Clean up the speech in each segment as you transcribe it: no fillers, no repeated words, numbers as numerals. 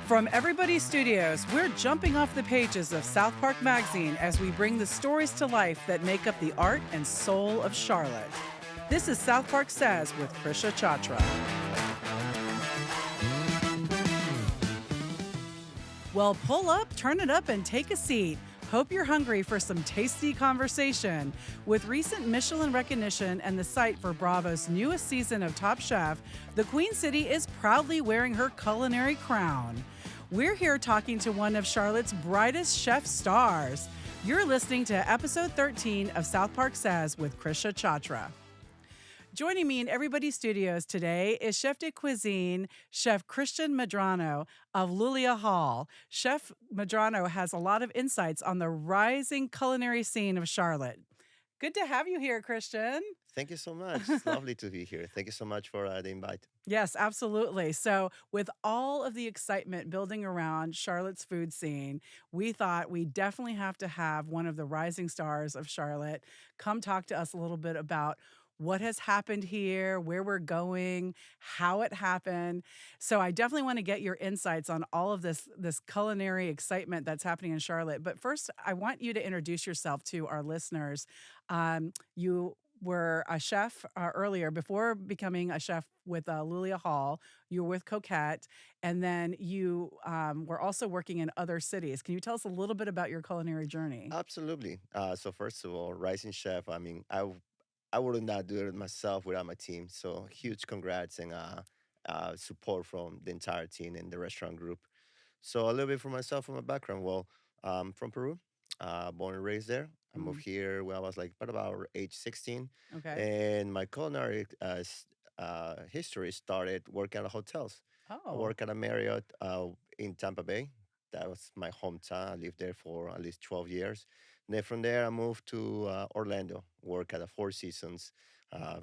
From Everybody Studios, we're jumping off the pages of South Park Magazine as we bring the stories to life that make up the art and soul of Charlotte. This is SouthPark Says with Krisha Chachra. Well, pull up, turn it up, and take a seat. Hope you're hungry for some tasty conversation. With recent Michelin recognition and the site for Bravo's newest season of Top Chef, the Queen City is proudly wearing her culinary crown. We're here talking to one of Charlotte's brightest chef stars. You're listening to episode 13 of SouthPark Says with Krisha Chachra. Joining me in Everybody Studios today is Chef de Cuisine, Chef Cristian Medrano of Leluia Hall. Chef Medrano has a lot of insights on the rising culinary scene of Charlotte. Good to have you here, Cristian. Thank you so much. It's lovely to be here. Thank you so much for the invite. Yes, absolutely. So with all of the excitement building around Charlotte's food scene, we thought we definitely have to have one of the rising stars of Charlotte come talk to us a little bit about what has happened here, where we're going, how it happened. So I definitely want to get your insights on all of this culinary excitement that's happening in Charlotte. But first, I want you to introduce yourself to our listeners. You were a chef earlier, before becoming a chef with Leluia Hall. You were with Coquette, and then you were also working in other cities. Can you tell us a little bit about your culinary journey? Absolutely. So first of all, rising chef. I would not do it myself without my team. So huge congrats and support from the entire team and the restaurant group. So a little bit for myself, from my background. Well, from Peru, born and raised there. I moved here when I was like about age 16, Okay. and my culinary history started working at hotels. I Oh, worked at a Marriott in Tampa Bay. That was my hometown. I lived there for at least 12 years. And then from there, I moved to Orlando, work at a Four Seasons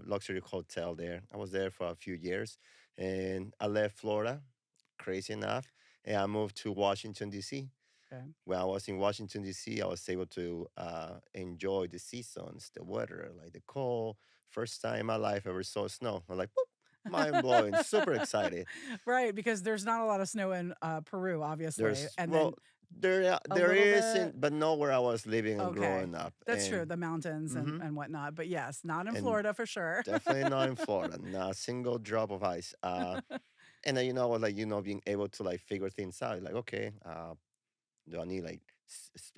luxury hotel there. I was there for a few years. And I left Florida, crazy enough, and I moved to Washington, D.C. okay. When I was in Washington, D.C., I was able to enjoy the seasons, the weather, like the cold. First time in my life I ever saw snow. I'm like, boop, mind blowing, super excited. Right, because there's not a lot of snow in Peru, obviously. There's And then well, there a there little is, bit. but not where I was living and Okay. growing up, That's true, the mountains hmm and whatnot. But yes, not in and Florida for sure. definitely not in Florida, not a single drop of ice. And then being able to like figure things out, like okay, do I need like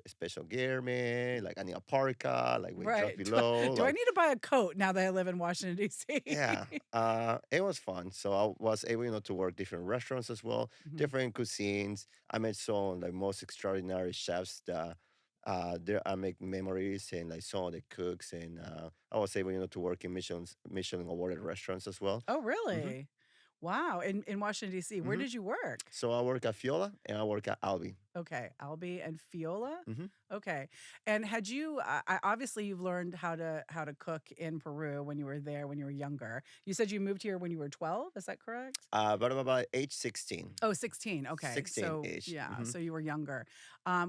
special gear, man? Like I need a parka, like with drop Right. below, Do I like need to buy a coat now that I live in Washington, D.C.? yeah. It was fun. So I was able, to work different restaurants as well, Mhm. different cuisines. I met some like most extraordinary chefs that there I make memories, and like some of the cooks, and I was able, to work in Michelin awarded restaurants as well. Oh, hmm really? Wow. In Washington, D.C. Where hmm did you work? So I work at Fiola and I work at Albi. Okay, Albee and Fiola. hmm Okay, and had you? Obviously, you've learned how to cook in Peru when you were there when you were younger. You said you moved here when you were 12. Is that correct? But I'm about age 16, Oh, 16. Okay, 16 so ish. yeah, so you were younger.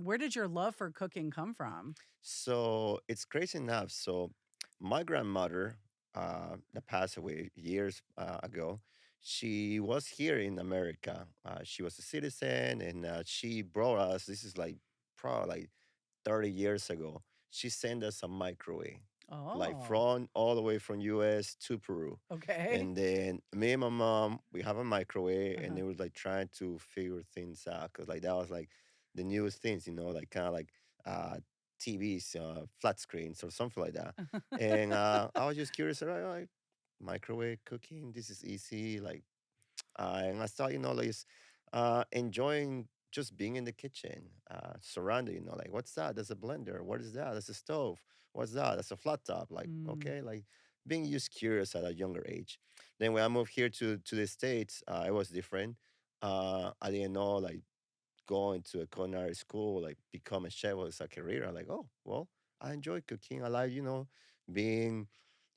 Where did your love for cooking come from? So it's crazy enough. So my grandmother, that passed away years ago, she was here in America. She was a citizen, and she brought us. This is like probably like 30 years ago. She sent us a microwave, like Oh, from all the way from U.S. to Peru. okay. And then me and my mom, we have a microwave, and Uh-huh. they were like trying to figure things out, because like that was like the newest things, like kind of like uh, TVs, flat screens or something like that. And I was just curious, like microwave cooking, this is easy, like, and I started, like enjoying just being in the kitchen, surrounded, like what's that? There's a blender. What is that? That's a stove. What's that? That's a flat top. Like Mm, okay, like being just curious at a younger age. Then when I moved here to the States, it was different. I didn't know like going to a culinary school, like become a chef was a career. I'm like, oh, well, I enjoy cooking. I like, being,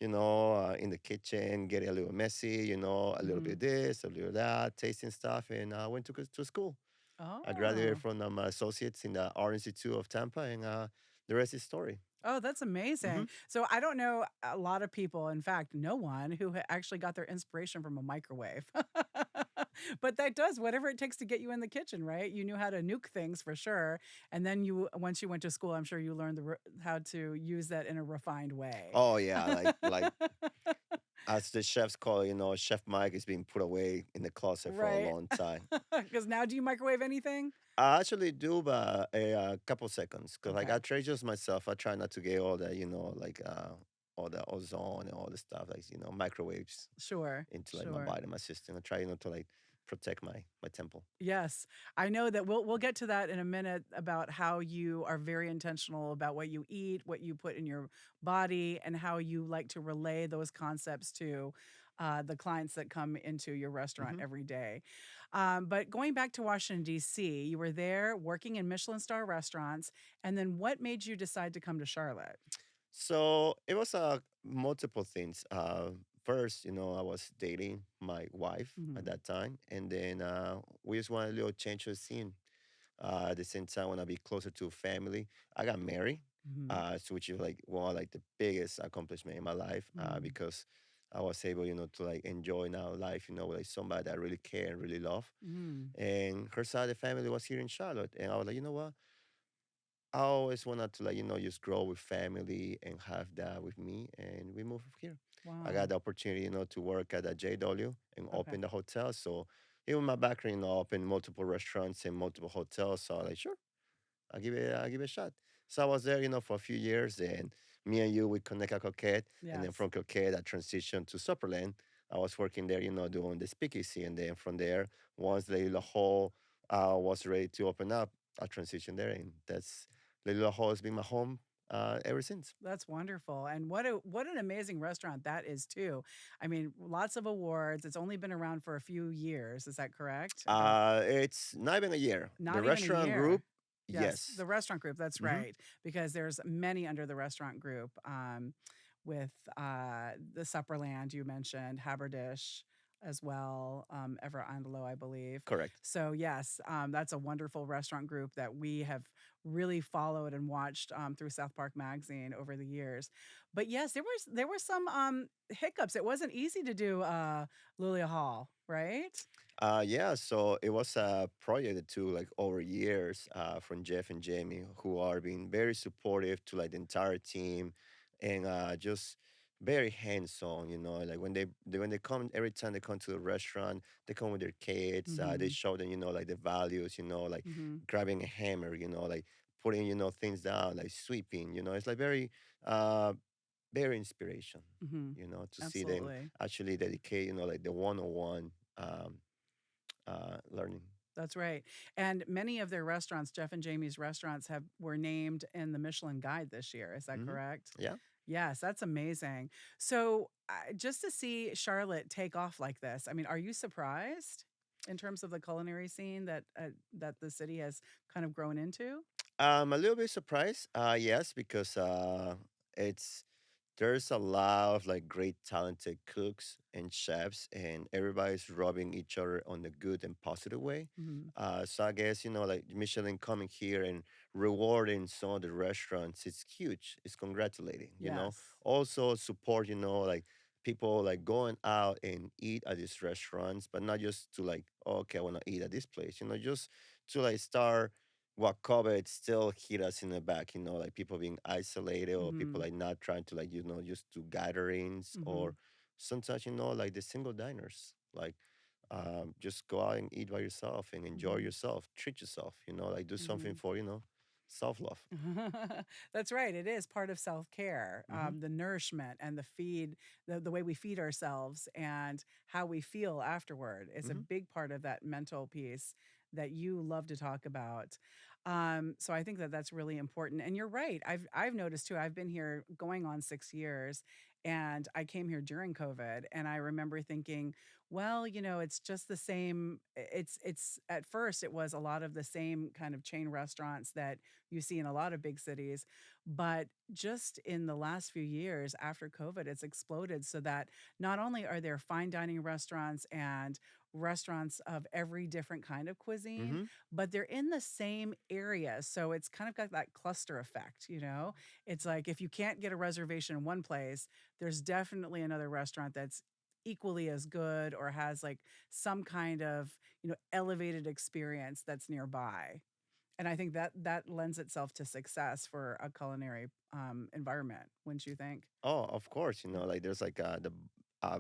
in the kitchen, getting a little messy, a little bit mhm. this, a little that, tasting stuff. And I went to school. I graduated Oh. from my associates in the Art Institute of Tampa, and the rest is story. Oh, that's hmm amazing. So I don't know a lot of people, in fact, no one who actually got their inspiration from a microwave. But that does whatever it takes to get you in the kitchen, right? You knew how to nuke things for sure, and then once you went to school, I'm sure you learned how to use that in a refined way. Oh yeah, like as the chefs call it, Chef Mike is being put away in the closet for a Right. long time. Because now, do you microwave anything? I actually do, but a couple seconds, because like I Okay. try just myself. I try not to get all the, like all the ozone and all the stuff, like microwaves Sure. into like my Sure. body, my system. I try, to like protect my temple. Yes, I know that we'll get to that in a minute about how you are very intentional about what you eat, what you put in your body, and how you like to relay those concepts to the clients that come into your restaurant Hmm. every day. But going back to Washington, D.C., you were there working in Michelin-star restaurants, and then what made you decide to come to Charlotte? So it was multiple things. First, I was dating my wife at Hmm. that time, and then we just wanted a little change of scene. At the same time, want to be closer to family. I got married, Hmm. which is like one of like the biggest accomplishment in my life, Hmm. because I was able, to like enjoy now life, with like somebody that I really care and really love. Hmm. And her side of the family was here in Charlotte, and I was like, you know what? I always wanted to like, just grow with family and have that with me, and we moved here. I got Wow. the opportunity, to work at a JW and Okay. open the hotel. So even my background, open multiple restaurants and multiple hotels. So I was like, sure, I'll give it a shot. So I was there, for a few years, and me and you we connect at Coquette, and then Yes. from Coquette I transitioned to Sutherland. I was working there, doing the speakeasy, and then from there, once the little hall was ready to open up, I transitioned there, and that's the little hall has been my home ever since. That's wonderful. And what an amazing restaurant that is too. I mean, lots of awards. It's only been around for a few years. Is that correct? About It's not even a year. The not even a restaurant group, year. Yes, yes. the restaurant group. That's Hmm. right. Because there's many under the restaurant group. With the Supperland you mentioned, Haberdish as well, Ever Andalo, I believe. Correct. So yes, that's a wonderful restaurant group that we have really followed and watched through South Park Magazine over the years. But yes, there were some hiccups. It wasn't easy to do Lulia Hall, right? Yeah, so it was a project to like over years from Jeff and Jamie, who are being very supportive to like the entire team, and just very hands-on. Like when they come every time they come to the restaurant, they come with their kids. They Mm-hmm. show them, like the values. Like Mm-hmm. grabbing a hammer. Like putting things down, like sweeping. It's like uh, very inspiration. Mm-hmm. To see them Absolutely. actually dedicate. Like the one-on-one. Learning. That's right. And many of their restaurants, Jeff and Jamie's restaurants, have were named in the Michelin Guide this year. Is that Hmm. correct? Yeah. Yes, that's amazing. So, just to see Charlotte take off like this, I mean, are you surprised in terms of the culinary scene that the city has kind of grown into? I'm a little bit surprised. Yes, because it's there's a lot of like great talented cooks and chefs, and everybody's rubbing each other on the good and positive way. Mhm. So I guess like Michelin coming here and rewarding some of the restaurants, it's huge. It's congratulating. Yes. Also support. Like people like going out and eat at these restaurants, but not just to like, oh, okay, I want to eat at this place. Just to like start what COVID still hit us in the back, like people being isolated, or people Mhm. like not trying to like, just do gatherings, or Mhm. sometimes, like the single diners, like just go out and eat by yourself and enjoy Mhm. yourself, treat yourself, like do something Mhm. for, self love. That's right. It is part of self care, Hmm. the nourishment and the way we feed ourselves and how we feel afterward is a Hmm. big part of that mental piece that you love to talk about. So I think that that's really important. And you're right. I've noticed too. I've been here going on 6 years, and I came here during COVID, and I remember thinking, well, it's just the same. It's at first it was a lot of the same kind of chain restaurants that you see in a lot of big cities. But just in the last few years after COVID, it's exploded so that not only are there fine dining restaurants and restaurants of every different kind of cuisine, Hmm. but they're in the same area. So it's kind of got that cluster effect. It's like if you can't get a reservation in one place, there's definitely another restaurant that's equally as good or has like some kind of, elevated experience that's nearby. And I think that that lends itself to success for a culinary environment, wouldn't you think? Oh, of course, like there's like the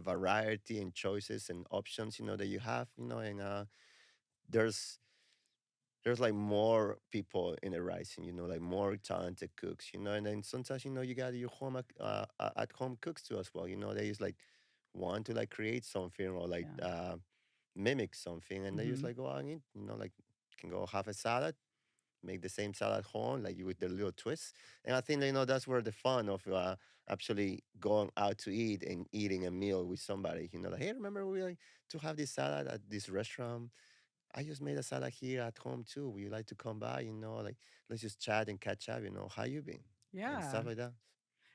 variety and choices and options, that you have, and there's there's like more people in the rising, like more talented cooks, and then sometimes, you got your home at home cooks too as well, they just like want to like create something or like Yeah. mimic something, and they just Hmm. like go out and eat, like can go have a salad, make the same salad at home, like with the little twist. And I think, that's where the fun of actually going out to eat and eating a meal with somebody, like, hey, remember we like to have this salad at this restaurant? I just made a salad here at home too. Would you like to come by? Like let's just chat and catch up. How you been and Yeah. stuff like that.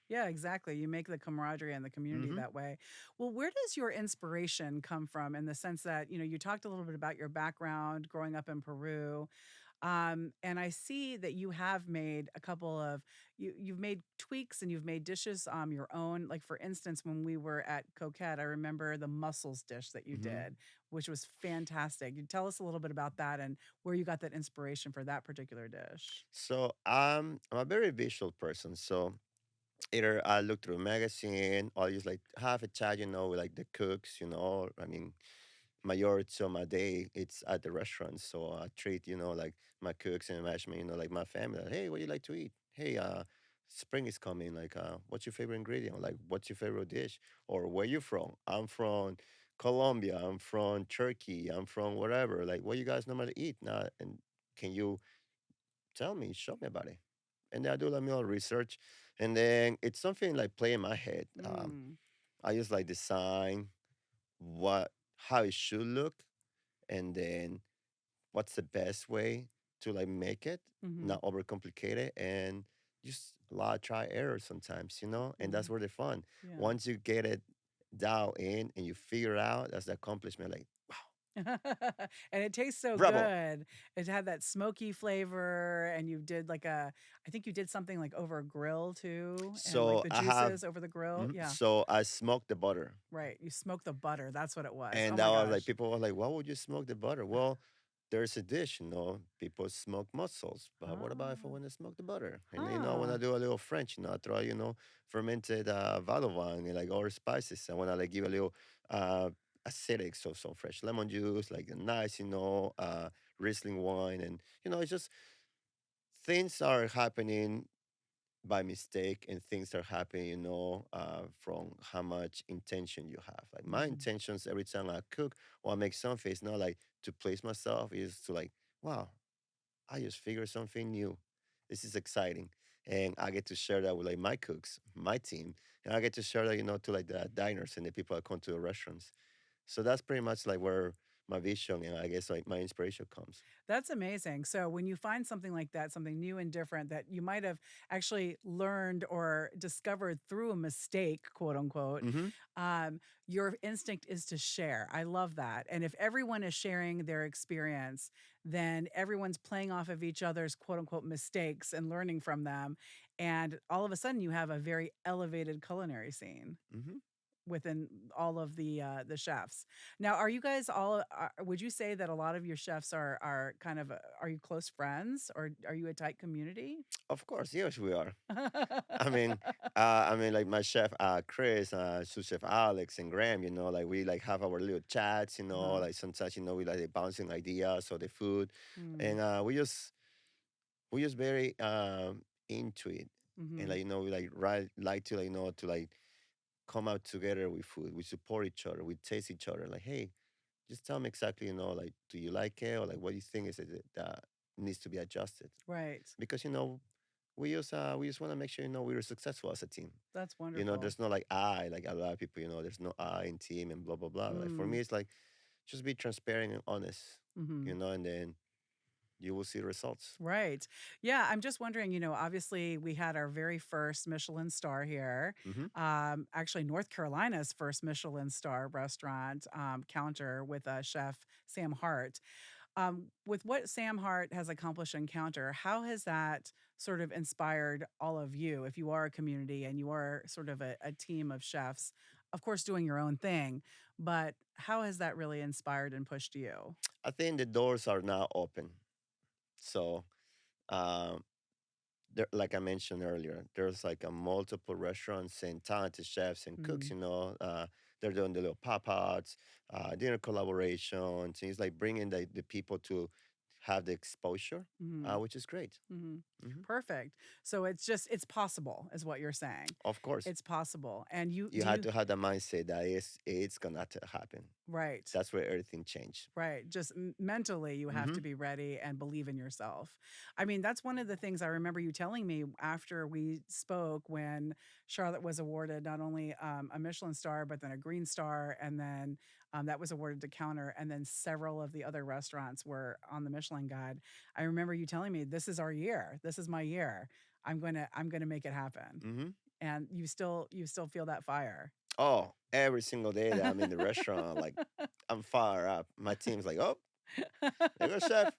Yeah, exactly. You make the camaraderie and the community Hmm. that way. Well, where does your inspiration come from in the sense that, you talked a little bit about your background growing up in Peru. And I see that you have made a couple of you've made tweaks and you've made dishes your own. Like for instance, when we were at Coquette, I remember the mussels dish that you Hmm. did, which was fantastic. You tell us a little bit about that and where you got that inspiration for that particular dish. So I'm a very visual person. So either I look through a magazine or I just like have a chat, with like the cooks. I mean, majority of my day it's at the restaurant, so I treat like my cooks and management, like my family, like, hey, what do you like to eat? Hey, spring is coming, like what's your favorite ingredient, like what's your favorite dish, or where you from? I'm from Colombia, I'm from Turkey, I'm from whatever, like what you guys normally eat now, and can you tell me, show me about it? And then I do like little research, and then it's something like play in my head. Mm. I just like design what how it should look, and then what's the best way to like make it, Hmm. not overcomplicate it, and just a lot of try error sometimes, and that's Hmm. where the fun. Yeah. Once you get it down in and you figure it out, that's the accomplishment. Like, wow, And it tastes so bravo. good. It had that smoky flavor, and you did like I think you did something like over a grill too, and like So the I have, juices over the grill. Yeah, so I smoked the butter. right. You smoked the butter. That's what it was. Oh And my that was like, gosh. people were like, why would you smoke the butter? Well, there's a dish, people smoke mussels, but what about if I Oh, want to smoke the butter? And I want huh. to do a little French, I throw, fermented Valovan and like all spices. I want to like give a little uh, acidic, so some fresh lemon juice, like a nice, Riesling wine. And, it's just things are happening by mistake, and things are happening, from how much intention you have. Like my Hmm. intentions every time I cook or I make something, it's not like to please myself, is to like, wow, I just figured something new. This is exciting. And I get to share that with like my cooks, my team. And I get to share that, to like the diners and the people that come to the restaurants. So that's pretty much like where my vision and I guess like my inspiration comes. That's amazing. So when you find something like that, something new and different that you might have actually learned or discovered through a mistake, quote unquote, Hmm. your instinct is to share. I love that. And if everyone is sharing their experience, then everyone's playing off of each other's quote unquote mistakes and learning from them. And all of a sudden, you have a very elevated culinary scene Hmm. within all of the chefs. Now, are you guys all? Would you say that a lot of your chefs are kind of? Are you close friends, or are you a tight community? Of course, yes, we are. I mean, like my chef, Chris, sous chef Alex, and Graham. Like we like have our little chats. Uh-huh. Like sometimes, we like bouncing ideas or the food, Mm. and we just very into it, and Mm-hmm. like, we like like to like, to like come out together with food. We support each other. We taste each other. Like, hey, just tell me exactly, like, do you like it, or like what do you think is it that needs to be adjusted? Right. Because we just want to make sure, we're successful as a team. That's wonderful. There's no like I, like a lot of people, there's no I in team and blah blah blah. Like for Mm. me, it's like just be transparent and honest, Mm-hmm. and then you will see results. Right. Yeah, I'm just wondering, obviously we had our very first Michelin star here. Hmm. Actually North Carolina's first Michelin star restaurant counter with chef Sam Hart. With what Sam Hart has accomplished in Counter, how has that sort of inspired all of you? If you are a community and you are sort of a team of chefs, of course, doing your own thing, but how has that really inspired and pushed you? I think the doors are now open. So, um, there, like I mentioned earlier, there's like a multiple restaurants and talented chefs and cooks. Mm, They're doing the little pop ups, dinner collaborations. It's like bringing the people to have the exposure, mhm. which is great. Mhm. Hmm. Perfect. So it's just it's possible is what you're saying. Of course, It's possible. And you you do have you to have the mindset that it's gonna happen. right. That's where everything changed. Right. Just mentally, you have Hmm. to be ready and believe in yourself. I mean, that's one of the things I remember you telling me after we spoke when Charlotte was awarded not only a Michelin star, but then a green star. And then that was awarded to Counter. And then several of the other restaurants were on the Michelin Guide. I remember you telling me, this is our year. This is my year. I'm going to make it happen. Hmm. And you still feel that fire. Oh, every single day that I'm in the restaurant, like I'm fired up. My team's like, oh, there goes chef.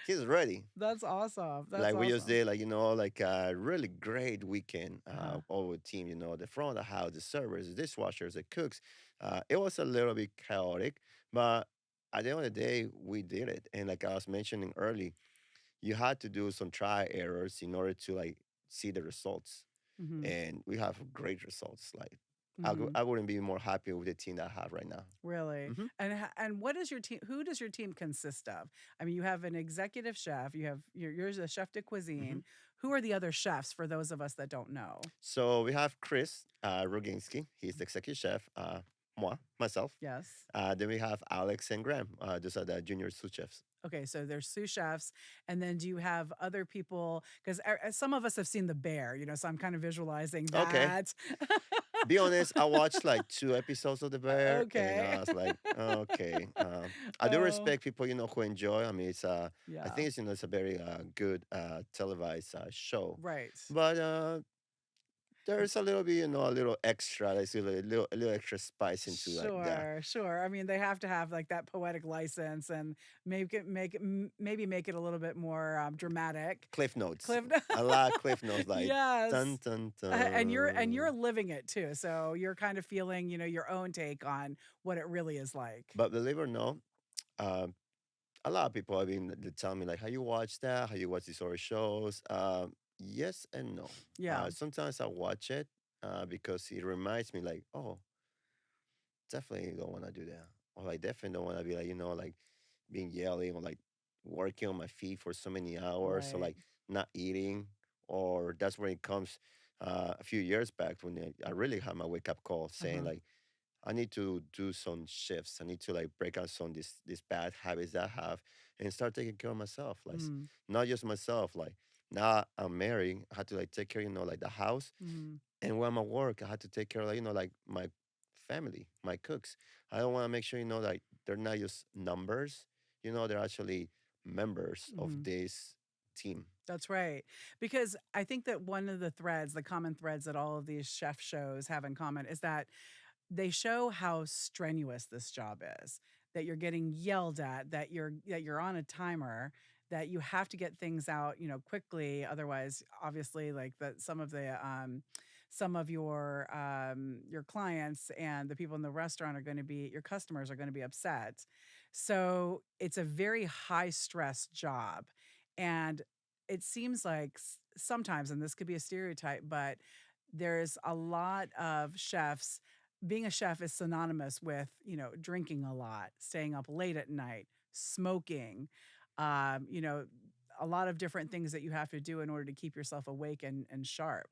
He's ready. That's awesome. That's Like we just awesome. did, like like a really great weekend Uh-huh. over team. The front of the house, the servers, the dishwashers, the cooks. It was a little bit chaotic, but at the end of the day, we did it. And like I was mentioning early, you had to do some try errors in order to like see the results, Mhm. and we have great results. Like Mhm. I wouldn't be more happy with the team that I have right now. Really? Hmm. And what does your team who does your team consist of? I mean, you have an executive chef, you have you're the chef de Hmm. cuisine. Who are the other chefs for those of us that don't know? So we have Chris Roginski. He's the executive chef. Myself. Yes. Then we have Alex and Graham. Those are the junior sous chefs. Okay, so there's sous chefs, and then do you have other people? Because some of us have seen The Bear, so I'm kind of visualizing Okay. that. Be honest, I watched like 2 episodes of The Bear, and Okay. I was like, okay. I do Oh, respect people, who enjoy. I mean, I yeah. think it's a very good televised show, Right. but there's a little bit, a little extra. There's a little extra spice into like that. Sure, sure. I mean, they have to have like that poetic license and maybe make it a little bit more dramatic. Cliff notes. Cliff, A lot of cliff notes, like dun yes, dun and you're dun. living it too, so you're kind of feeling your own take on what it really is like. But believe it or not, um, a lot of people, I mean, they tell me like, how you watch that? How you watch these sort of shows? Yes and no. Yeah. Sometimes I watch it because it reminds me like, oh, definitely don't want to do that, or like definitely don't want to be like, like being yelling or like working on my feet for so many hours, or Right. like not eating, or that's where it comes. A few years back when I really had my wake up call saying Uh-huh. like I need to do some shifts. I need to like break out some these bad habits that I have and start taking care of myself. Like Mm-hmm. not just myself. Like now I'm married, I had to like take care, like the house. Mm-hmm. And when I'm at work, I had to take care of like, like my family, my cooks. I don't want to make sure, like they're not just numbers, they're actually members of Mm-hmm. this team. That's right. Because I think that one of the threads, the common threads that all of these chef shows have in common is that they show how strenuous this job is, that you're getting yelled at, that you're on a timer, that you have to get things out, quickly. Otherwise, obviously, like that some of your clients and the people in the restaurant are going to be your customers are going to be upset. So it's a very high stress job. And it seems like sometimes, and this could be a stereotype, but there's a lot of chefs being a chef is synonymous with, drinking a lot, staying up late at night, smoking, um, you know, a lot of different things that you have to do in order to keep yourself awake and sharp.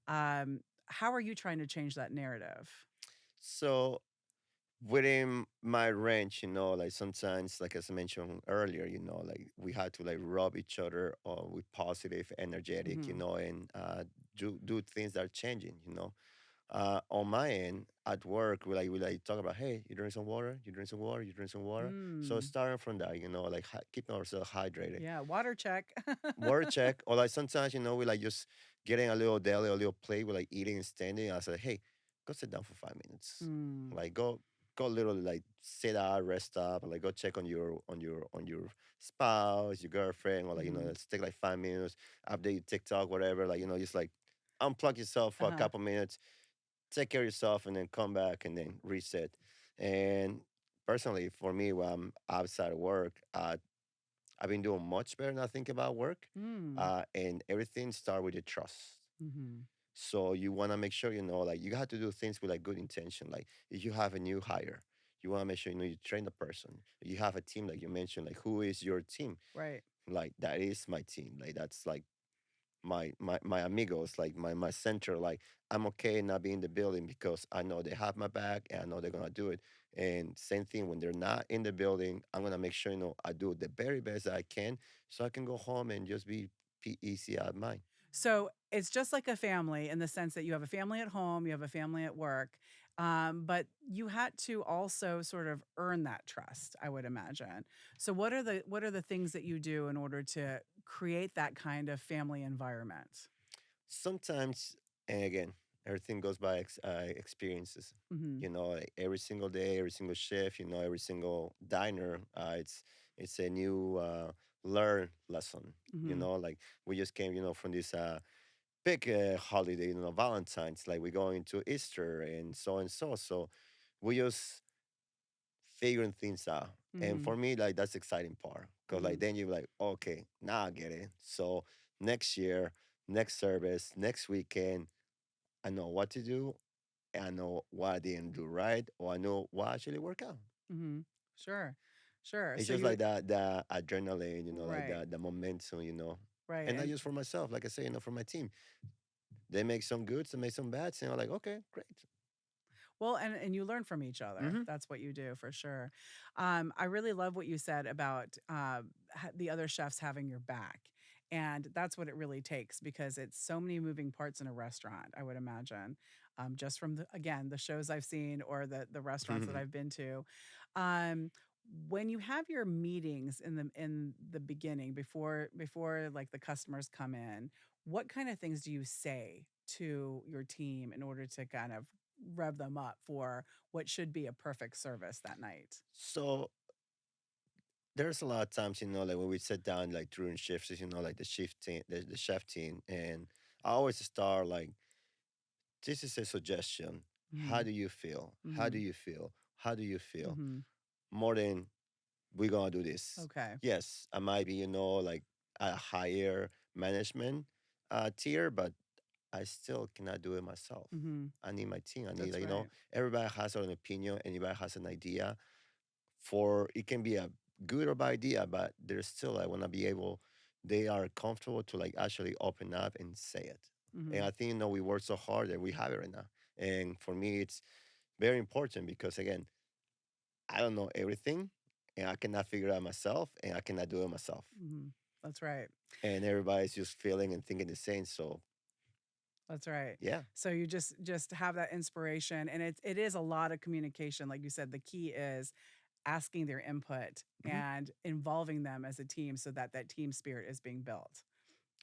How are you trying to change that narrative? So within my range, like sometimes, like as I mentioned earlier, like we had to like rub each other with positive, energetic, Hmm. and do things that are changing, on my end at work, we like talk about, hey, you drink some water, you drink some water, you drink some water. So Mm, starting from that, like keeping ourselves hydrated. yeah, water check. Water check, or like sometimes, we like just getting a little deli, a little plate, with like eating and standing. I said, hey, go sit down for 5 minutes. Mm, Like go literally like sit out, rest up, and like go check on your spouse, your girlfriend, or like hmm. let's take like 5 minutes, update your TikTok, whatever. Like just like unplug yourself for a Uh-huh. couple minutes, take care of yourself, and then come back and then reset. And personally, for me, when I'm outside of work, I've been doing much better than I think about work. Mm. And everything start with the trust. Hmm. So you want to make sure like you have to do things with like good intention. Like if you have a new hire, you want to make sure you train the person. You have a team, like you mentioned, like who is your team? Right. Like that is my team. Like that's like my amigos, like my center. Like I'm okay not being in the building because I know they have my back and I know they're gonna do it. And same thing when they're not in the building, I'm gonna make sure I do the very best I can so I can go home and just be easy at mine. So it's just like a family in the sense that you have a family at home, you have a family at work, but you had to also sort of earn that trust, I would imagine. So what are the things that you do in order to create that kind of family environment? Sometimes, and again, everything goes by experiences. Hmm. Like every single day, every single shift, every single diner, it's a new learn lesson. Hmm. Like we just came, from this big holiday, Valentine's. Like we're going to Easter and so and so. So we just figuring things out. And Hmm. for me, like that's the exciting part. Cause like Hmm. then you're like, okay, now I get it. So next year, next service, next weekend, I know what to do. I know what I didn't do right, or I know what actually worked out. Hmm. Sure. Sure. It's So just you like that, the adrenaline, like right, the momentum, right. and not just for myself, like I say, for my team. They make some goods, they make some bads, and I'm like, okay, great. Well, and you learn from each other. Hmm. That's what you do for sure. I really love what you said about the other chefs having your back. And that's what it really takes because it's so many moving parts in a restaurant, I would imagine, just from, again, the shows I've seen or the restaurants that I've been to. Um, when you have your meetings in the beginning before like the customers come in, what kind of things do you say to your team in order to kind of rev them up for what should be a perfect service that night? So there's a lot of times, like when we sit down, like during shifts, like the shift team, the chef team, and I always start like, this is a suggestion. How Mhm. do you feel? How do Mhm. you feel? How do you feel? Mhm. More than we're gonna do this. Okay. Yes, I might be, like a higher management tier, but I still cannot do it myself. Mhm. I need my team. I need, That's like, right. everybody has an opinion, anybody has an idea. For it can be a good or bad idea, but there's still I want to be able. They are comfortable to like actually open up and say it. And Mhm. I think we work so hard that we have it right now. And for me, it's very important because again, I don't know everything, and I cannot figure it out myself, and I cannot do it myself. Mhm. That's right. And everybody's just feeling and thinking the same. So That's right. yeah. So you just have that inspiration and it is a lot of communication. Like you said, the key is asking their input Hmm. and involving them as a team so that that team spirit is being built.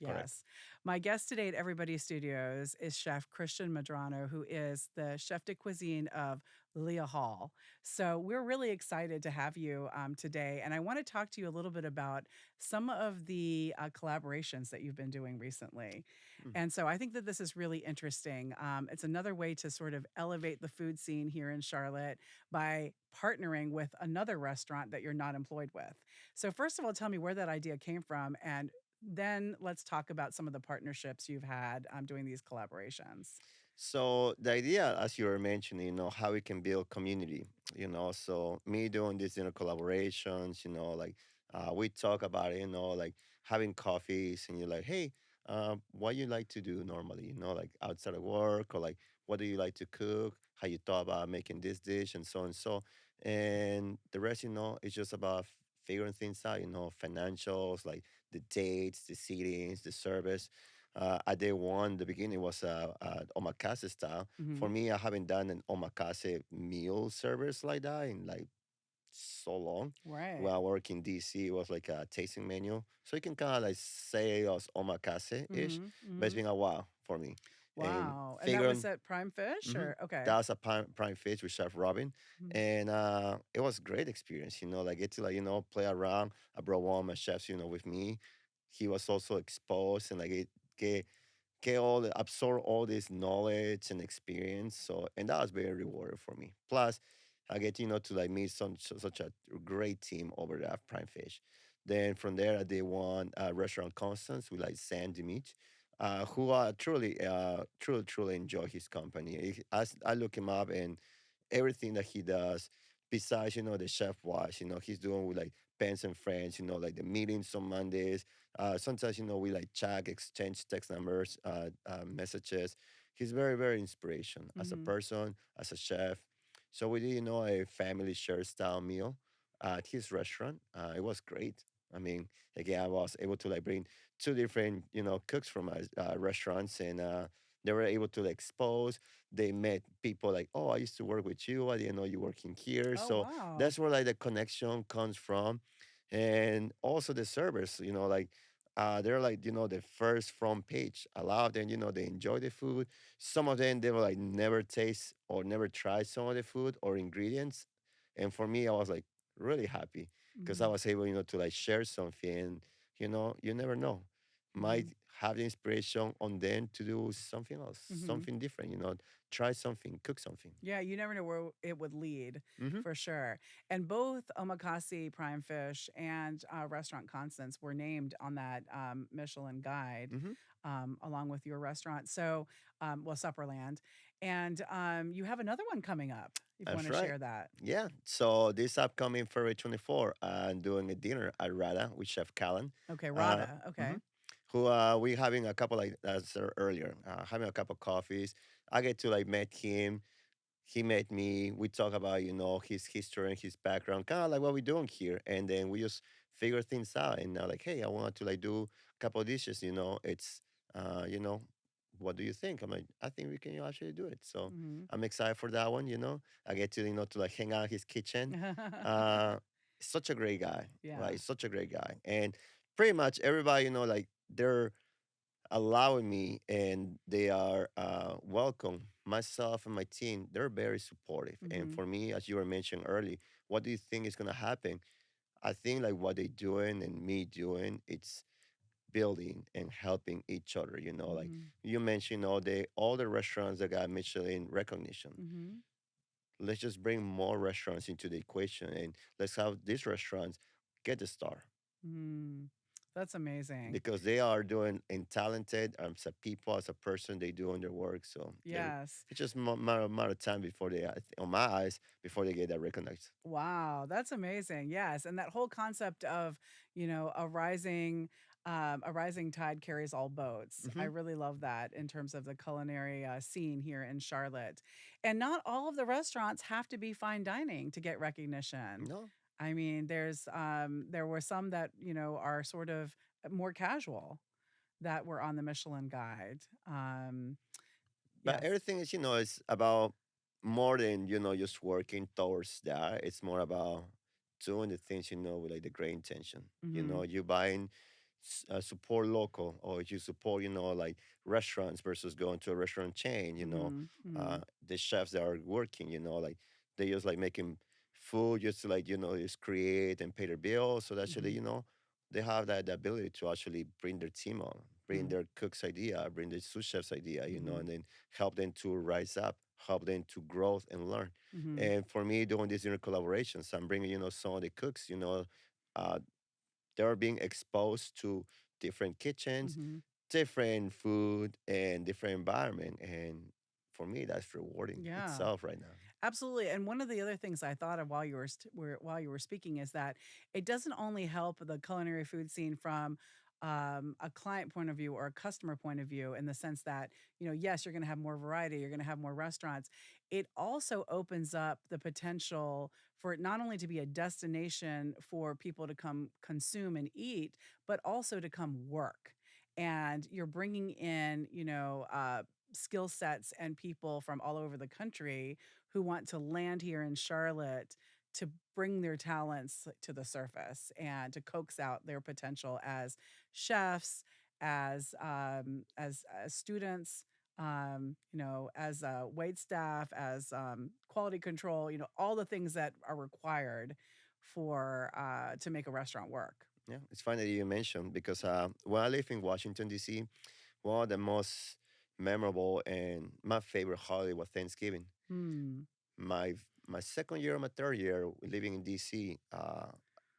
Correct. Yes. My guest today at Everybody Studios is Chef Cristian Medrano, who is the chef de cuisine of Leah Hall. So we're really excited to have you today. And I want to talk to you a little bit about some of the collaborations that you've been doing recently. Mm. And so I think that this is really interesting. It's another way to sort of elevate the food scene here in Charlotte by partnering with another restaurant that you're not employed with. So, first of all, tell me where that idea came from and then let's talk about some of the partnerships you've had doing these collaborations. So the idea, as you were mentioning, how we can build community, so me doing these, collaborations, like we talk about it, like having coffees and you're like, hey, what you like to do normally, like outside of work or like, what do you like to cook? How you thought about making this dish and so and so. And the rest, it's just about figuring things out, financials, like the dates, the seatings, the service. At day one, the beginning was omakase style. For Hmm. me, I haven't done an omakase meal service like that in like so long. Right. When I work in DC, it was like a tasting menu, so you can kind of like say it was omakase ish, Hmm. but it's Hmm. been a while for me. And Wow. And that was figuring, at Prime Fish hmm or okay. that was a prime fish with Chef Robin, Mhm. and it was a great experience. Like get to like play around. I brought one of my chefs, with me. He was also exposed and like it get all absorb all this knowledge and experience. So, and that was very rewarding for me. Plus, I get to like meet such a great team over there at Prime Fish. Then from there, I did one restaurant Constance with like Sandy Meat, who I truly enjoy his company. I look him up, and everything that he does, besides the chef watch, he's doing with like pens and friends, like the meetings on Mondays. Sometimes we like chat, exchange text numbers, messages. He's very very inspiration as a Hmm. person, as a chef. So we did a family share style meal at his restaurant. It was great. I mean, again, I was able to like bring two different cooks from my restaurants, and they were able to like expose. They met people like, oh, I used to work with you. I didn't know you working here. Oh, So wow. that's where like the connection comes from. And also the servers, like they're like, the first front page. A lot of them, they enjoy the food. Some of them, they will like never taste or never try some of the food or ingredients. And for me, I was like really happy because I Hmm. was able, to like share something. And, you never know. Might Hmm. have the inspiration on them to do something else, Hmm. something different, try something, cook something. Yeah, you never know where it would lead, Hmm. for sure. And both Omakase Prime Fish and Restaurant Constance were named on that Michelin guide, Hmm. along with your restaurant. So, well, Supperland. And you have another one coming up if you want That's to right. share that. Yeah. So this upcoming February 24, I'm doing a dinner at Rada with Chef Callan. Okay, Uh, Rada. Okay. mhm, who we having a couple like as earlier, having a cup of coffees. I get to like meet him. He met me. We talk about his history and his background, kind of like what we're doing here, and then we just figure things out. And like, hey, I want to like do a couple of dishes. It's you know, what do you think? I'm like, I think we can actually do it. So Hmm. I'm excited for that one. I get to to like hang out in his kitchen. Uh, such a great guy, Yeah. right? Such a great guy, and pretty much everybody, like they're allowing me and they are welcome myself and my team. They're very supportive, and Hmm. for me, as you were mentioning early, what do you think is going to happen? I think like what they doing and me doing, it's building and helping each other, like Hmm. you mentioned, all the restaurants that got Michelin recognition. Hmm. Let's just bring more restaurants into the equation, and let's have these restaurants get the star Hmm. That's amazing. because they are doing and talented as a people, as a person, they doing their work. So Yes. it's just matter of time before they, on my eyes, before they get that recognized. Wow, that's amazing. Yes, and that whole concept of, a rising tide carries all boats. I Hmm. really love that in terms of the culinary scene here in Charlotte. And not all of the restaurants have to be fine dining to get recognition. No, I mean, there were some that, are sort of more casual that were on the Michelin guide. but Yes. everything is, it's about more than just working towards that. It's more about doing the things with like the great intention. Mhm. You buying support local, or you support like restaurants versus going to a restaurant chain. Mhm. Mhm. The chefs that are working, like they just like making food just to like just create and pay their bills. So that actually Mhm. they have that ability to actually bring their team on, bring Mhm. their cook's idea, bring the sous chef's idea, Mhm. and then help them to rise up, help them to grow and learn. Mhm. And for me, doing these collaborations, I'm bringing some of the cooks, uh, they're being exposed to different kitchens, Mhm. different food, and different environment. And for me, that's rewarding Yeah. itself right now. Absolutely. And one of the other things I thought of while you were speaking is that it doesn't only help the culinary food scene from a client point of view or a customer point of view in the sense that, yes, you're going to have more variety, you're going to have more restaurants. It also opens up the potential for it not only to be a destination for people to come consume and eat, but also to come work. And you're bringing in, skill sets and people from all over the country who want to land here in Charlotte to bring their talents to the surface and to coax out their potential as chefs, as students, as wait staff, as quality control, all the things that are required for to make a restaurant work. Yeah, it's funny that you mentioned because when I live in Washington D.C., one of the most memorable and my favorite holiday was Thanksgiving. Hmm. my my second year or my third year living in DC,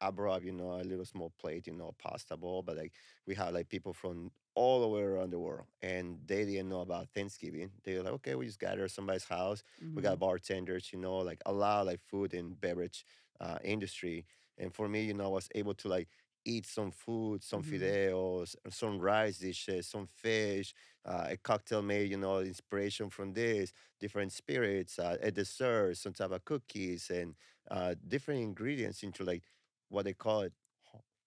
I brought a little small plate, pasta bowl, but like we had like people from all the way around the world, and they didn't know about Thanksgiving. They were like, okay, we just gather at somebody's house. We Mm-hmm. got bartenders, like a lot like food and beverage industry, and for me, I was able to like eat some food, some Mm-hmm. fideos, some rice dishes, some fish, a cocktail made, inspiration from this, different spirits, a dessert, some type of cookies, and different ingredients into like what they call it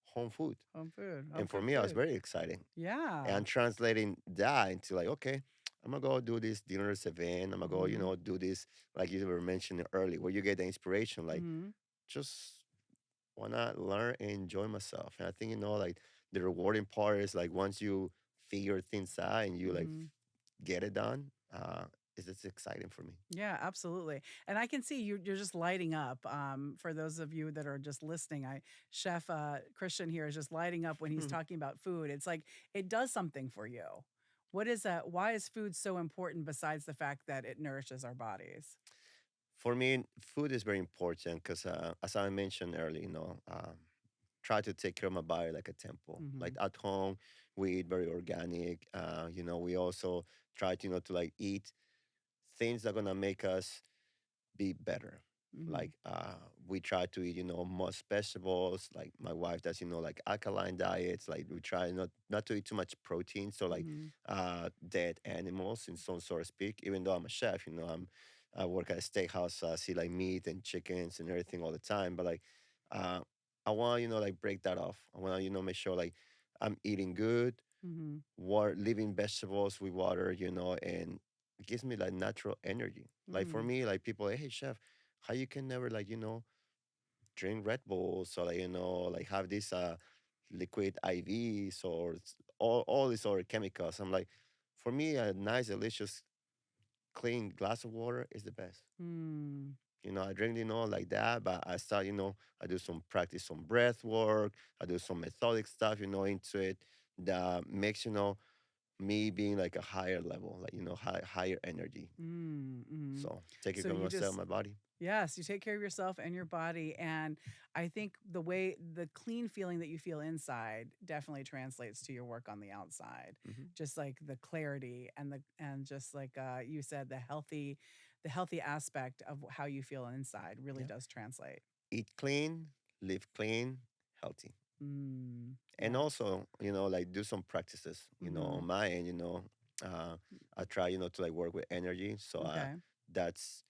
home food. Home food. Home And for cooked me, I was food. very exciting. Yeah. And translating that into like, okay, I'm gonna go do this dinner's event. I'm gonna go, Mm-hmm. do this like you were mentioning earlier, where you get the inspiration, like Mm-hmm. just why not learn and enjoy myself. And I think like the rewarding part is like once you figure things out and you like Mm-hmm. get it done, it's exciting for me. Yeah, absolutely. And I can see you're just lighting up. For those of you that are just listening, Chef Christian here is just lighting up when he's talking about food. It's like it does something for you. What is that? Why is food so important besides the fact that it nourishes our bodies? For me, food is very important because, as I mentioned earlier, try to take care of my body like a temple. Like Mm-hmm. at home, we eat very organic. We also try to, to like eat things that are gonna make us be better. Mm-hmm. Like we try to eat, most vegetables. Like my wife does, like alkaline diets. Like we try not to eat too much protein, so like Mm-hmm. dead animals in some sort of speak. Even though I'm a chef, I work at a steakhouse, see like meat and chickens and everything all the time. But like uh, I want like break that off. I want to make sure like I'm eating good, Mm-hmm. living vegetables with water, and it gives me like natural energy. Like for Mm-hmm. me, like people, like, hey chef, how you can never like drink Red Bulls or like like have these liquid IVs or all these other chemicals. I'm like, for me, a nice, delicious, clean glass of water is the best. Mm-hmm. I drink, like that, but I start, I do some practice, some breath work. I do some methodic stuff, into it that makes, me being like a higher level, like, higher energy. Mm-hmm. So taking So care of you myself, just my body. Yes, you take care of yourself and your body. And I think the clean feeling that you feel inside definitely translates to your work on the outside. Hmm. Just like the clarity and just like you said, the healthy aspect of how you feel inside really Yeah. does translate. Eat clean, live clean, healthy. Mm, And yeah. also, like do some practices, Mm-hmm. on my end, uh, I try, to like work with energy. So Okay. that's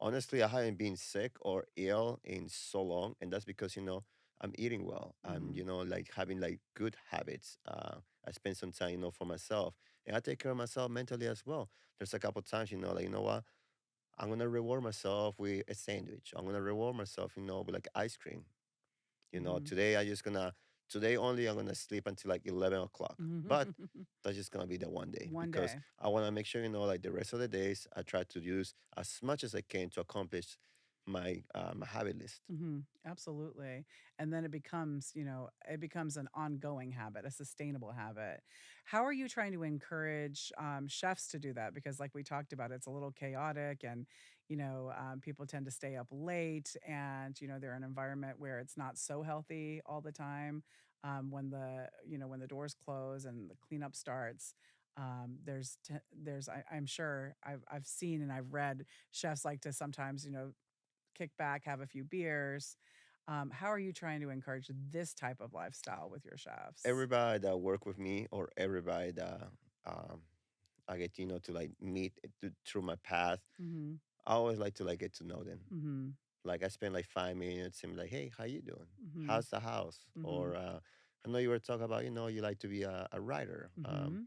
honestly, I haven't been sick or ill in so long. And that's because, I'm eating well. I'm, Mm-hmm. like having like good habits. I spend some time, for myself, and I take care of myself mentally as well. There's a couple times, like, what? I'm going to reward myself with a sandwich. I'm going to reward myself, with like ice cream. Mm-hmm. Today today only I'm gonna sleep until like 11 o'clock. But that's just gonna be the one day One because day. I wanna make sure, like the rest of the days I try to use as much as I can to accomplish my habit list. Absolutely. And then it becomes an ongoing habit, a sustainable habit. How are you trying to encourage chefs to do that? Because, like we talked about, it's a little chaotic and, people tend to stay up late and, they're in an environment where it's not so healthy all the time. When the doors close and the cleanup starts. I'm sure I've seen and I've read chefs like to sometimes, kick back, have a few beers. How are you trying to encourage this type of lifestyle with your chefs? Everybody that work with me or everybody that um, I get to like meet through my path, Mhm. I always like to like get to know them. Mhm. Like I spend like 5 minutes and be like, hey, how you doing? Mhm. How's the house? Mhm. Or I know you were talking about, you like to be a writer. Mhm.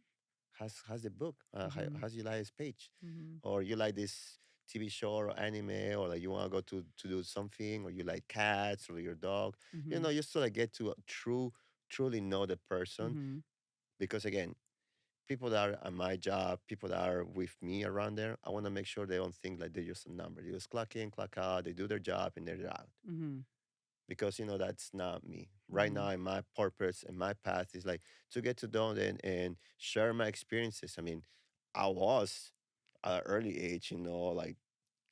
How's the book? Mhm. How's you like his page? Mhm. Or you like this TV show or anime, or like you want to go to do something, or you like cats or your dog. Mhm. Just to like get to truly know the person. Mhm. Because again, people that are at my job, people that are with me around there, I want to make sure they don't think like they're just a number. They just clock in, clock out, they do their job, and they're out. Mhm. because that's not me right Mm-hmm. now. And my purpose and my path is like to get to know and share my experiences. I mean, I was at an early age, like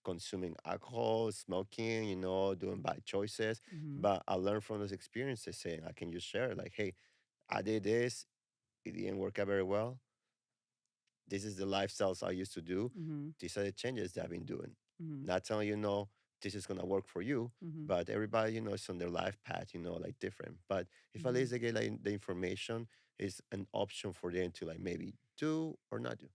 consuming alcohol, smoking, doing bad choices. Mm-hmm. But I learned from those experiences, and I can just share like, hey, I did this, it didn't work out very well. This is the lifestyles I used to do. Mm-hmm. These are the changes that I've been doing. Mm-hmm. Not telling this is gonna work for you, Mm-hmm. but everybody, is on their life path, like different. But if at Mm-hmm. least they get like the information, is an option for them to like maybe do or not do.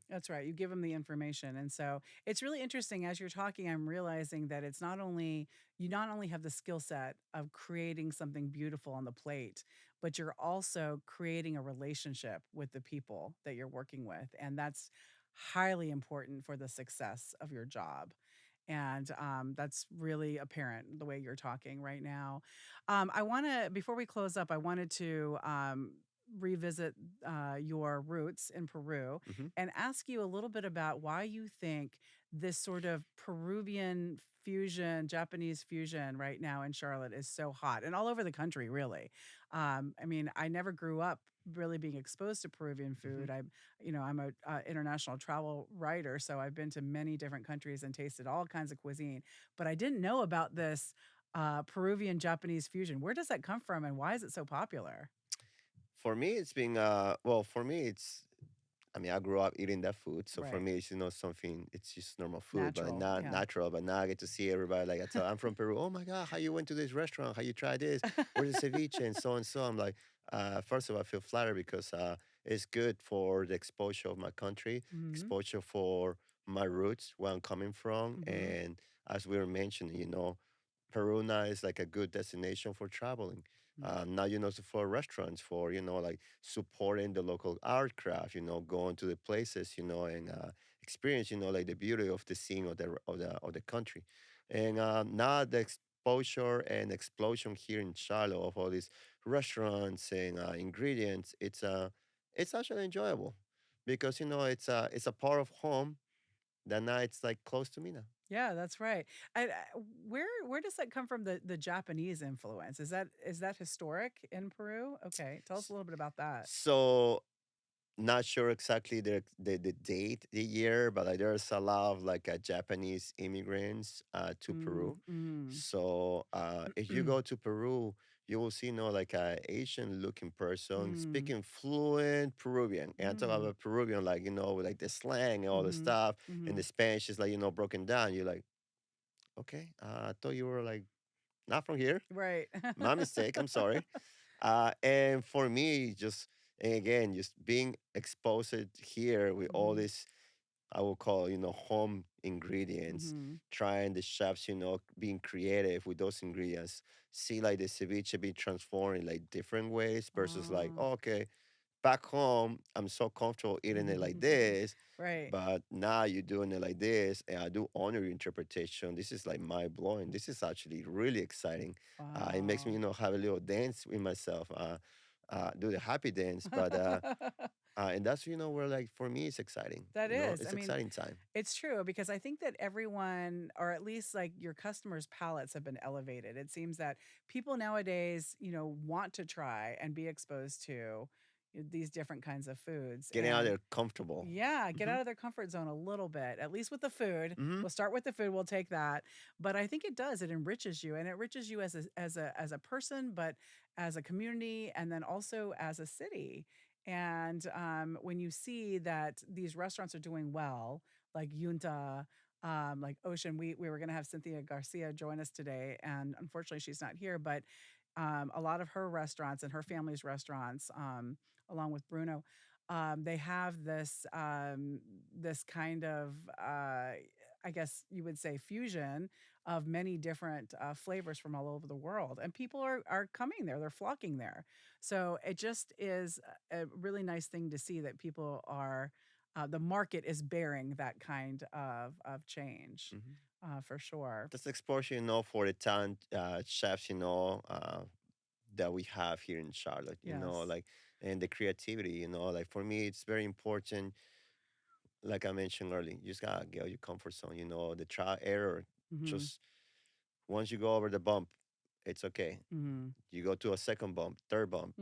That's right. You give them the information. And so it's really interesting as you're talking, I'm realizing that it's not only, you not only have the skill set of creating something beautiful on the plate, but you're also creating a relationship with the people that you're working with. And that's highly important for the success of your job. And that's really apparent the way you're talking right now. I want to, before we close up, I wanted to revisit your roots in Peru Hmm. and ask you a little bit about why you think this sort of Peruvian fusion, Japanese fusion right now in Charlotte is so hot and all over the country, really. I mean, I never grew up really being exposed to Peruvian Hmm. food. I'm a international travel writer, so I've been to many different countries and tasted all kinds of cuisine. But I didn't know about this Peruvian Japanese fusion. Where does that come from, and why is it so popular? For me, it's been for me, it's I mean, I grew up eating that food, so for Right, me, it's something. It's just normal food, but natural, not yeah. natural. But now I get to see everybody. Like I tell, I'm from Peru. Oh my God, how you went to this restaurant? How you tried this? Where's the ceviche and so and so? I'm like, first of all, I feel flattered because it's good for the exposure of my country, Hmm. exposure for my roots, where I'm coming from, Hmm. and as we were mentioning, Peru now is like a good destination for traveling. Now for restaurants, for like supporting the local art craft, going to the places, and experience, like the beauty of the scene of the country. And now the exposure and explosion here in Charlotte of all these restaurants and ingredients, it's actually enjoyable because it's a part of home that now it's like close to me now. Yeah, that's right. And where does that come from? The Japanese influence, is that historic in Peru? Okay, tell us a S- little bit about that. So not sure exactly the date, the year, but like there's a lot of like Japanese immigrants to Mm, Peru. mm. So if you go to Peru, you will see, like a Asian looking person Mm, speaking fluent Peruvian. And I talk mm, about Peruvian, like, with like the slang and all the mhm, stuff, and mhm. the Spanish is like, broken down. You're like, okay, I thought you were like not from here. Right. My mistake. I'm sorry. And for me, just and again, just being exposed here with all Mhm, this, I will call, home ingredients, mhm. trying the chefs, being creative with those ingredients, see like the ceviche be transformed in like different ways versus like, Oh. oh, okay, back home, I'm so comfortable eating it like this, Right. but now you're doing it like this, and I do honor your interpretation. This is like mind blowing. This is actually really exciting. It makes me, Wow. have a little dance with myself, do the happy dance, but and that's where like for me it's exciting. That is. I It's mean, exciting time. it's true because I think that everyone, or at least like your customers' palates have been elevated. It seems that people nowadays, want to try and be exposed to these different kinds of foods. Getting out And there comfortable. yeah, get Hmm. out of their comfort zone a little bit, at least with the food. Hmm. We'll start with the food, we'll take that. But I think it does, it enriches you, and it enriches you as a person, but as a community, and then also as a city. And when you see that these restaurants are doing well, like Yunta, like Ocean, we were gonna have Cynthia Garcia join us today, and unfortunately she's not here, but a lot of her restaurants and her family's restaurants, along with Bruno, they have this kind of I guess you would say fusion of many different flavors from all over the world, and people are coming there, they're flocking there. So it just is a really nice thing to see that people are the market is bearing that kind of change, Hmm. for sure. That's exposure, for the talent chefs, that we have here in Charlotte, Yes. like, and the creativity, like for me, it's very important. Like I mentioned earlier, you just gotta get out your comfort zone, the trial error. Hmm. Just once you go over the bump, it's okay. Mm-hmm. You go to a second bump, third bump,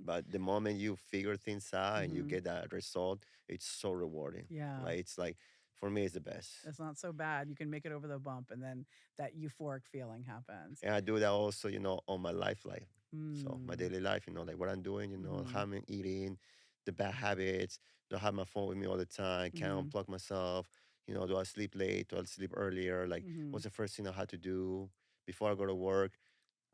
but the moment you figure things out and you Mm-hmm. get that result, it's so rewarding. Yeah. Like it's like for me, it's the best. It's not so bad. You can make it over the bump, and then that euphoric feeling happens. And I do that also, on my life. So my Mm. daily life, like what I'm doing, Mm-hmm. how I'm eating, the bad habits, don't have my phone with me all the time, can't Mm-hmm. unplug myself, do I sleep late, do I sleep earlier? Like Mm-hmm. what's the first thing I had to do before I go to work?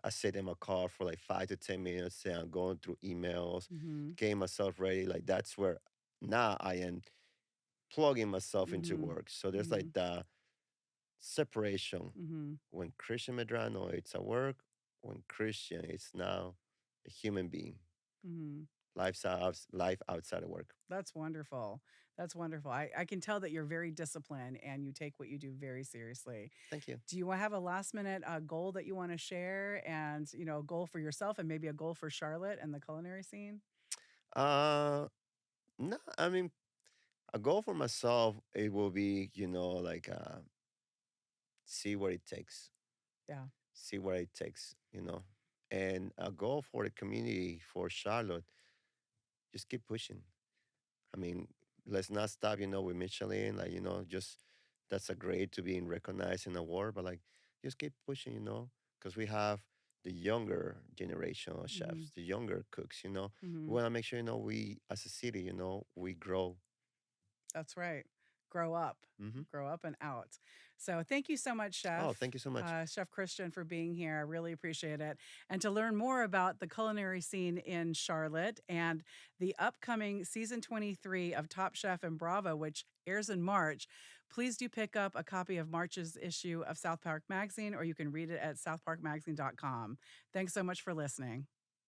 I sit in my car for like 5 to 10 minutes and I'm going through emails, Mm-hmm. getting myself ready. Like that's where now I am plugging myself into Mm-hmm. work. So there's Mm-hmm. like the separation. Mm-hmm. When Christian Medrano, it's a work. When Christian, it's now a human being. Mm-hmm. Life outside of work. That's wonderful. That's wonderful. I can tell that you're very disciplined and you take what you do very seriously. Thank you. Do you have a last minute goal that you want to share, and a goal for yourself and maybe a goal for Charlotte and the culinary scene? Uh, no, I mean, a goal for myself, it will be, like see what it takes. Yeah. See what it takes. And a goal for the community, for Charlotte, just keep pushing. I mean, let's not stop, with Michelin. Like, just that's a great to being recognized in award, but like, just keep pushing, because we have the younger generation of Mm-hmm. chefs, the younger cooks. We Mm-hmm. want to make sure, we as a city, we grow. That's right. Grow up, Hmm. grow up and out. So thank you so much, Oh, Chef. thank you so much. Chef Christian, for being here. I really appreciate it. And to learn more about the culinary scene in Charlotte and the upcoming season 23 of Top Chef and Bravo, which airs in March, please do pick up a copy of March's issue of South Park Magazine, or you can read it at southparkmagazine.com. Thanks so much for listening.